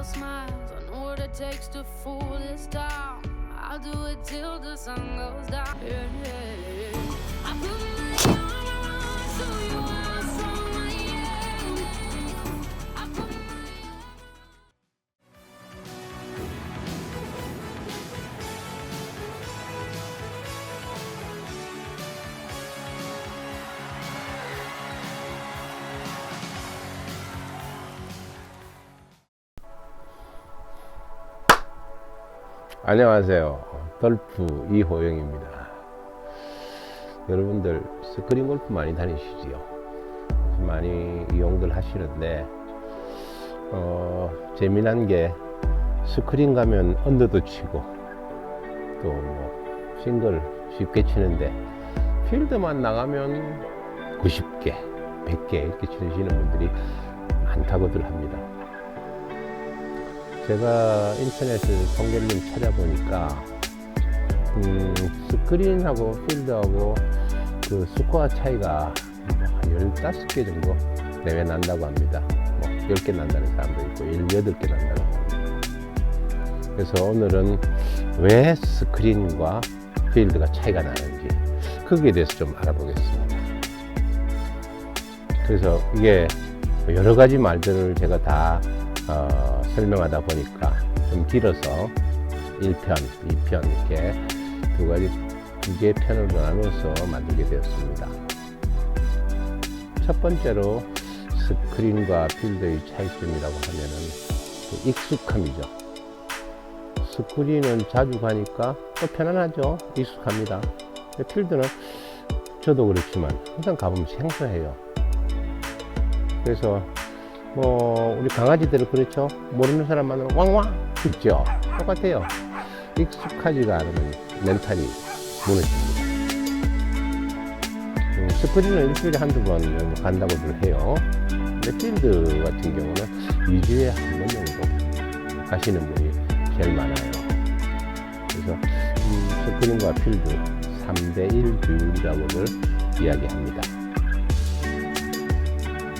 your smiles. I know what it takes to fool this town. I'll do it till the sun goes down. Yeah, yeah, yeah. I put my armor on so you are strong. Yeah. I put my 안녕하세요. 골프 이호영입니다. 여러분들 스크린 골프 많이 다니시지요? 많이 이용들 하시는데 재미난 게 스크린 가면 언더도 치고 또 뭐 싱글 쉽게 치는데 필드만 나가면 90개, 100개 이렇게 치시는 분들이 많다고들 합니다. 제가 인터넷에서 통계를 좀 찾아보니까 스크린하고 필드하고 그 스코어 차이가 한 15개 정도 내외 난다고 합니다. 뭐 10개 난다는 사람도 있고 18개 난다고 합니다. 그래서 오늘은 왜 스크린과 필드가 차이가 나는지 거기에 대해서 좀 알아보겠습니다. 그래서 이게 여러 가지 말들을 제가 다 설명하다 보니까 좀 길어서 1편, 2편 이렇게 두 개의 편으로 나눠서 만들게 되었습니다. 첫 번째로 스크린과 필드의 차이점이라고 하면은 그 익숙함이죠. 스크린은 자주 가니까 또 편안하죠. 익숙합니다. 필드는 저도 그렇지만 항상 가보면 생소해요. 그래서 뭐 우리 강아지들은 그렇죠. 모르는 사람 만나면 왕왕 짖죠. 똑같아요. 익숙하지가 않으면 멘탈이 무너집니다. 스크린은 일주일에 한두 번 간다고들 해요. 근데 필드 같은 경우는 2주에 한 번 정도 가시는 분이 제일 많아요. 그래서 스크린과 필드 3대1 비율이라고들 이야기합니다.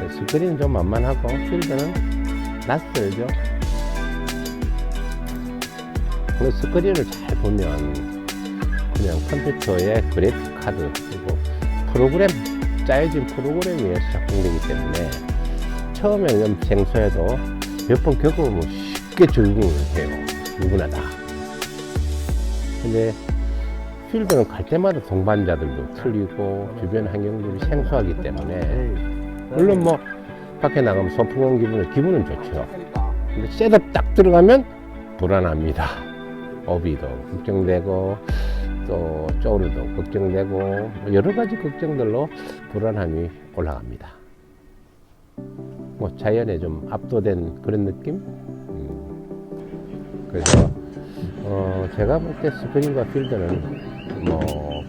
스크린은 좀 만만하고 필드는 낯설죠. 스크린을 잘 보면 그냥 컴퓨터의 그래픽 카드 그리고 프로그램, 짜여진 프로그램에 의해서 작동되기 때문에 처음에 좀 생소해도 몇 번 겪어보면 쉽게 적응을 해요. 누구나 다. 근데 필드는 갈 때마다 동반자들도 틀리고 주변 환경들이 생소하기 때문에 물론 뭐 밖에 나가면 소풍 온 기분은 좋죠. 근데 셋업 딱 들어가면 불안합니다. 오비도 걱정되고 또 쪼르도 걱정되고 여러 가지 걱정들로 불안함이 올라갑니다. 뭐 자연에 좀 압도된 그런 느낌? 그래서 제가 볼 때 스크린과 필드는 뭐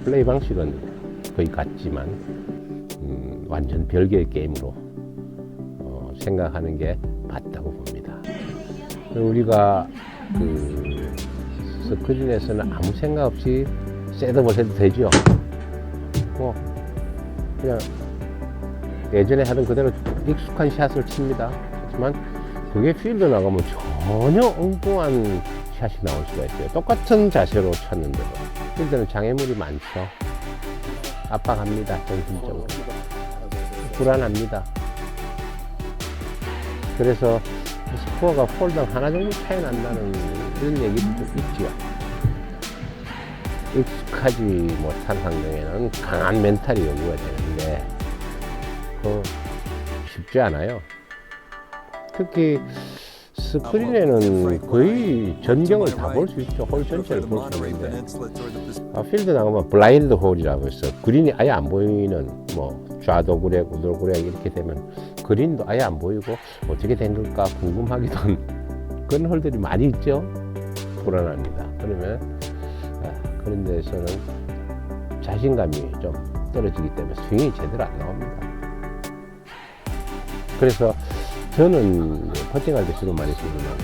플레이 방식은 거의 같지만 완전 별개의 게임으로 생각하는 게 맞다고 봅니다. 우리가 그 스크린에서는 아무 생각 없이 셋업을 해도 되죠. 뭐 그냥 예전에 하던 그대로 익숙한 샷을 칩니다. 하지만 그게 필드 나가면 전혀 엉뚱한 샷이 나올 수가 있어요. 똑같은 자세로 쳤는데도 필드는 장애물이 많죠. 압박합니다. 정신적으로 불안합니다. 그래서 스코어가 홀당 하나 정도 차이 난다는 이런 얘기도 좀 있죠. 익숙하지 못한 환경에는 강한 멘탈이 요구가 되는데 쉽지 않아요. 특히 스크린에는 거의 전경을 다 볼 수 있죠. 홀 전체를 볼 수 있는데 필드 나가면 블라인드 홀이라고 해서 그린이 아예 안 보이는 뭐 좌도그렉, 우도그렉 이렇게 되면 그린도 아예 안 보이고 어떻게 된 걸까 궁금하기도 한 그런 홀들이 많이 있죠. 불안합니다. 그러면 그런 데서는 자신감이 좀 떨어지기 때문에 스윙이 제대로 안 나옵니다. 그래서 저는 퍼팅할 때 주로 많이 쓰지만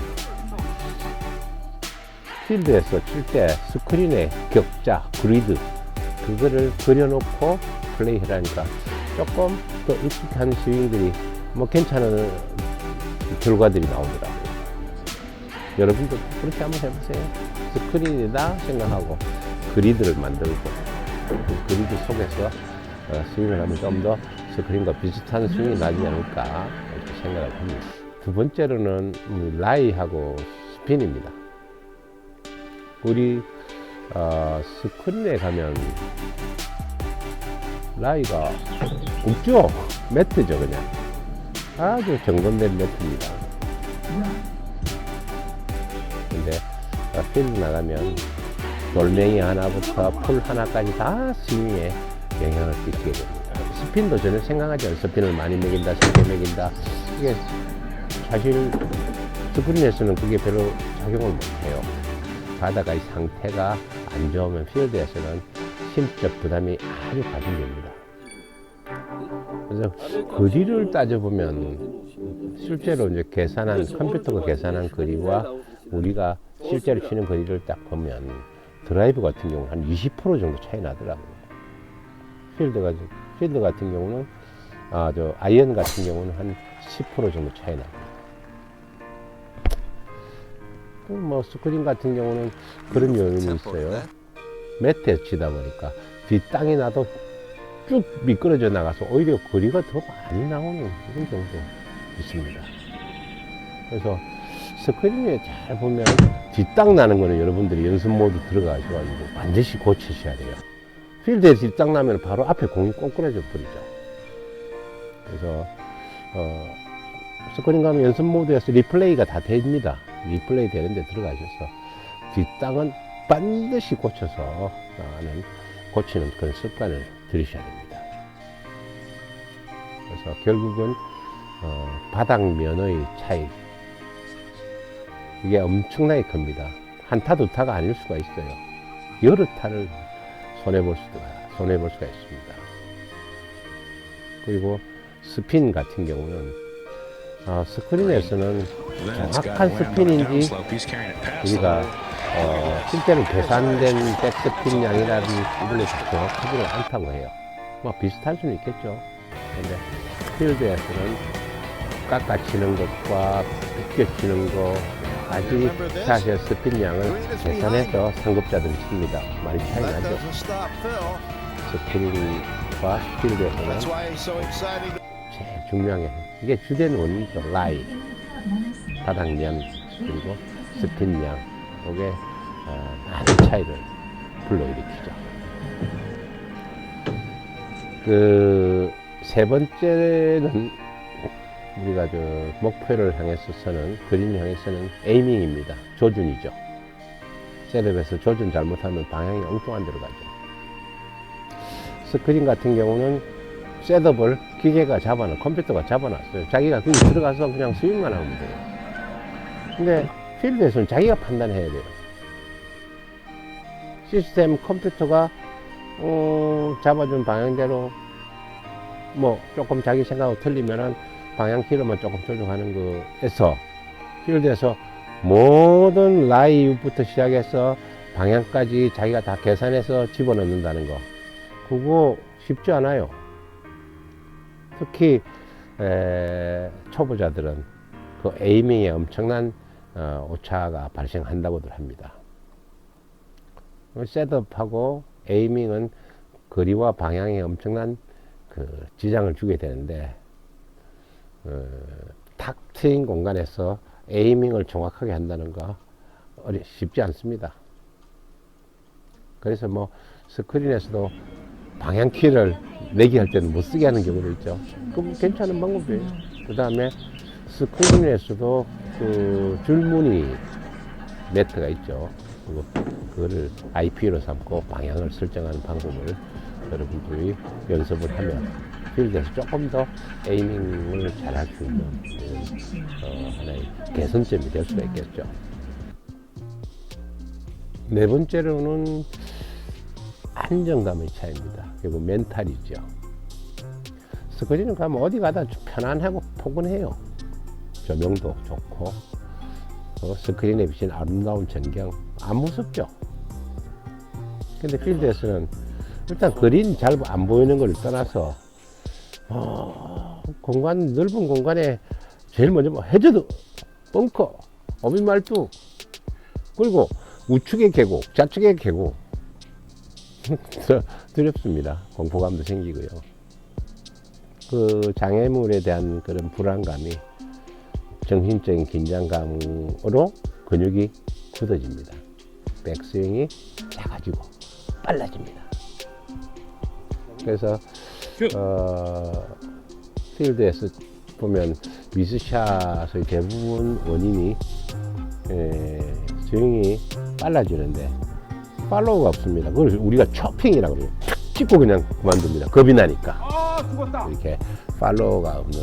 필드에서 칠 때 스크린에 격자, 그리드 그거를 그려놓고 플레이하라니까 조금 더 익숙한 스윙들이 뭐 괜찮은 결과들이 나오더라고요. 여러분도 그렇게 한번 해보세요. 스크린이다 생각하고 그리드를 만들고 그 그리드 속에서 스윙을 하면 좀 더 스크린과 비슷한 스윙이 나지 않을까 이렇게 생각을 합니다. 두 번째로는 라이하고 스핀입니다. 우리 스크린에 가면 라이가 없죠. 매트죠. 그냥 아주 정돈된 매트입니다. 근데 필드 나가면 돌멩이 하나부터 풀 하나까지 다 스윙에 영향을 끼치게 됩니다. 스핀도 전혀 생각하지 않아요. 스핀을 많이 매긴다, 쉽게 매긴다. 이게 사실 스크린에서는 그게 별로 작용을 못해요. 가다가 이 상태가 안 좋으면 필드에서는 심적 부담이 아주 가중됩니다. 그래서 거리를 따져보면 실제로 이제 계산한 컴퓨터가 계산한 거리와 우리가 실제로 치는 거리를 딱 보면 드라이브 같은 경우 한 20% 정도 차이 나더라고요. 필드 같은 경우는 저 아이언 같은 경우는 한 10% 정도 차이 납니다. 뭐 스크린 같은 경우는 그런 요인이 있어요. 매트에 치다 보니까 뒷땅이 나도 쭉 미끄러져 나가서 오히려 거리가 더 많이 나오는 그런 경우도 있습니다. 그래서 스크린에 잘 보면 뒷땅 나는 거는 여러분들이 연습 모드 들어가셔가지고 반드시 고치셔야 돼요. 필드에 뒷땅 나면 바로 앞에 공이 꽁꾸러져 버리죠. 그래서 스크린 가면 연습 모드에서 리플레이가 다 됩니다. 리플레이 되는데 들어가셔서 뒷땅은 반드시 고쳐서 고치는 그런 습관을 들이셔야 됩니다. 그래서 결국은 바닥면의 차이, 이게 엄청나게 큽니다. 한 타, 두 타가 아닐 수가 있어요. 여러 타를 손해볼 수가 있습니다. 그리고 스핀 같은 경우는 스크린에서는 정확한 스핀인지 우리가 실제로 계산된 백스핀 양이라든지 이런 게 정확하지는 않다고 해요. 뭐 비슷할 수는 있겠죠. 근데 필드에서는 깎아치는 것과 비껴치는 것, 아직 사실 스핀 양을 계산해서 상급자들이 칩니다. 많이 차이 나죠. 스크린과 필드에서는 제일 중요한 게 이게 주된 원인이죠. 라이, 바닥면, 그리고 스핀 양, 이게 많은 차이를 불러일으키죠. 그 세 번째는 우리가 저 목표를 향해서는 그린을 향해서는 에이밍입니다. 조준이죠. 셋업에서 조준 잘못하면 방향이 엉뚱한 데로 가죠. 스크린 같은 경우는 셋업을 기계가 컴퓨터가 잡아놨어요. 자기가 거기 들어가서 그냥 스윙만 하면 돼요. 근데 필드에서는 자기가 판단해야 돼요. 시스템 컴퓨터가 잡아준 방향대로 뭐 조금 자기 생각하고 틀리면은 방향 키로만 조금 조정하는 거에서 필드에서 모든 라이부터 시작해서 방향까지 자기가 다 계산해서 집어넣는다는 거, 그거 쉽지 않아요. 특히 초보자들은 그 에이밍에 엄청난 오차가 발생한다고들 합니다. 셋업하고 에이밍은 거리와 방향에 엄청난 그 지장을 주게 되는데 탁 트인 공간에서 에이밍을 정확하게 한다는 거 쉽지 않습니다. 그래서 뭐 스크린에서도 방향키를 내기할 때는 못 쓰게 하는 경우도 있죠. 그럼 괜찮은 방법이에요. 그 다음에 스크린에서도 그 줄무늬 매트가 있죠. 그거를 IP로 삼고 방향을 설정하는 방법을 여러분들이 연습을 하면 필드에서 조금 더 에이밍을 잘 할 수 있는 하나의 개선점이 될 수가 있겠죠. 네 번째로는 안정감의 차이입니다. 그리고 멘탈이죠. 스크린을 가면 어디 가다 편안하고 포근해요. 조명도 좋고 스크린에 비친 아름다운 전경 안 무섭죠. 근데 필드에서는 일단 그린 잘 안 보이는 걸 떠나서 넓은 공간에 제일 먼저 뭐 해저드, 벙커, 오비 말뚝 그리고 우측의 계곡, 좌측의 계곡. 두렵습니다. 공포감도 생기고요. 그 장애물에 대한 그런 불안감이 정신적인 긴장감으로 근육이 굳어집니다. 백스윙이 작아지고 빨라집니다. 그래서 필드에서 보면 미스샷의 대부분 원인이 스윙이 빨라지는데 팔로우가 없습니다. 그걸 우리가 초핑이라고 그래요. 찍고 그냥 그만둡니다. 겁이 나니까. 이렇게 팔로우가 없는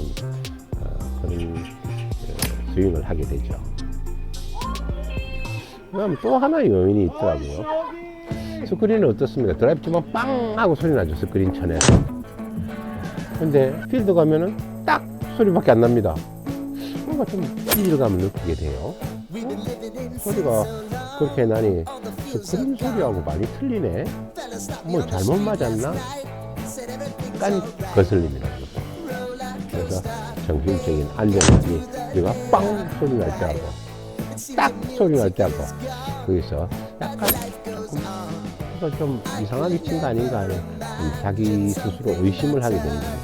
그런 스윙을 하게 되죠. 그다음 또 하나의 요인이 있더라고요. 스크린은 어떻습니까? 드라이브 치면 빵 하고 소리 나죠. 스크린 천에서. 근데 필드 가면은 딱 소리밖에 안 납니다. 뭔가 좀 이질감을 느끼게 돼요. 소리가 그렇게 나니 스크린 소리하고 많이 틀리네. 뭐 잘못 맞았나? 약간 거슬립니다. 그래서 정신적인 안정감이 우리가 빵 소리 날 때 하고 딱 소리 날 때 하고 거기서 약간 좀 이상하게 친 거 아닌가 하는 자기 스스로 의심을 하게 되는 거예요.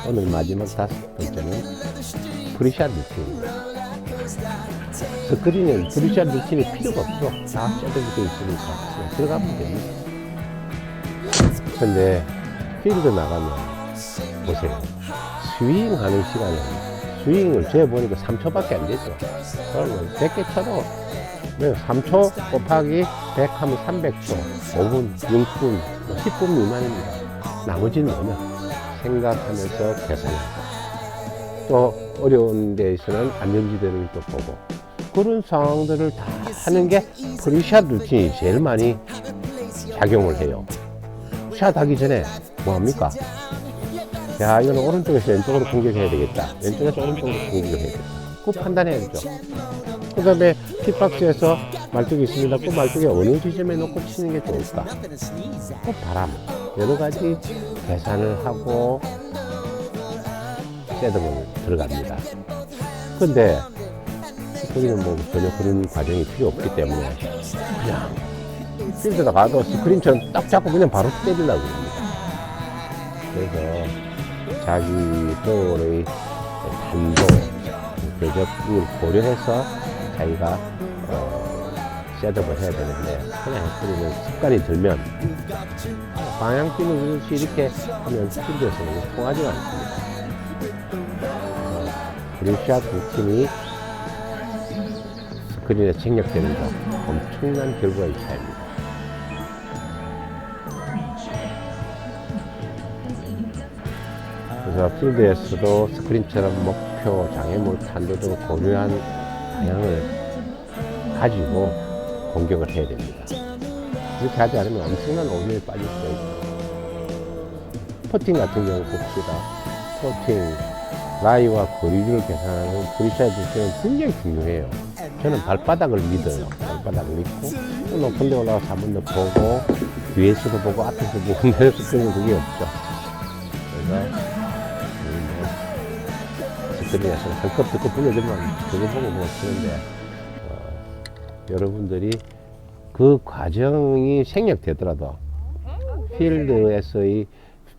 오늘 마지막 5번째는 프리샷 루틴. 스크린은 프리샷 루틴이 필요가 없어. 다 셋업되어 있으니까 그냥 들어가면 됩니다. 근데 필드 나가면 보세요. 스윙하는 시간은 스윙을 재보니까 3초밖에 안 되죠. 그러면 100개 쳐도 3초 곱하기 100 하면 300초, 5분, 6분, 10분 미만입니다. 나머지는 뭐냐? 생각하면서 계산하고 또 어려운 데에서는 안전지대를 또 보고 그런 상황들을 다 하는 게 프리샷 루틴이 제일 많이 작용을 해요. 샷 하기 전에 뭐합니까? 야, 이거는 오른쪽에서 왼쪽으로 공격해야 되겠다. 왼쪽에서 오른쪽으로 공격해야 되겠다. 그거 판단해야죠. 그 다음에 pit박스에서 말뚝이 있습니다. 그 말뚝에 어느 지점에 놓고 치는 게 좋을까? 그 바람, 여러 가지 계산을 하고 셋업을 들어갑니다. 근데 우리는 뭐 전혀 그런 과정이 필요 없기 때문에 그냥 필드에 가도 스크린처럼 딱 잡고 그냥 바로 때리려고 합니다. 그래서 자기 볼의 탄도, 궤적을 고려해서 자기가 셋업을 해야 되는데 그냥 우리는 습관이 들면 방향 뛰는 것이 이렇게 하면 필드에서는 통하지가 않습니다. 프리샷 루틴이 스크린에 생략되는 거 엄청난 결과의 차이입니다. 그래서 필드에서도 스크린처럼 목표, 장애물, 탄도 등을 고려한 방향을 가지고 공격을 해야 됩니다. 이렇게 하지 않으면 엄청난 오류에 빠질 수가 있죠. 퍼팅 같은 경우 봅시다. 퍼팅, 라이와 거리를 계산하는 프리샷 루틴은 굉장히 중요해요. 저는 발바닥을 믿어요. 발바닥을 믿고 또 높은 데 올라가서 한 번 더 보고 뒤에서도 보고 앞에서 보고 내려서 끄는 그게 없죠. 그래서 스크린에서 헐컵 듣고 불려주면 그거 보고 뭐 치는데 여러분들이 그 과정이 생략되더라도 필드에서의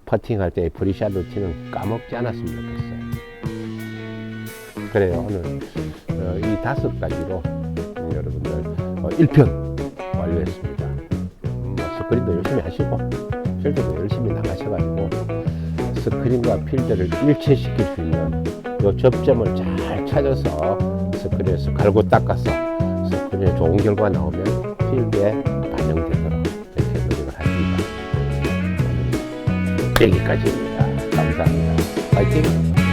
퍼팅할 때의 프리샷 루틴은 까먹지 않았으면 좋겠어요. 그래요. 오늘 이 5가지로 여러분들 1편 완료했습니다. 스크린도 열심히 하시고 필드도 열심히 나가셔가지고 스크린과 필드를 일체시킬 수 있는 이 접점을 잘 찾아서 스크린에서 갈고 닦아서 스크린에 좋은 결과 나오면 필드에 반영되도록 이렇게 노력을 하십니다. 여기까지입니다. 감사합니다. 파이팅!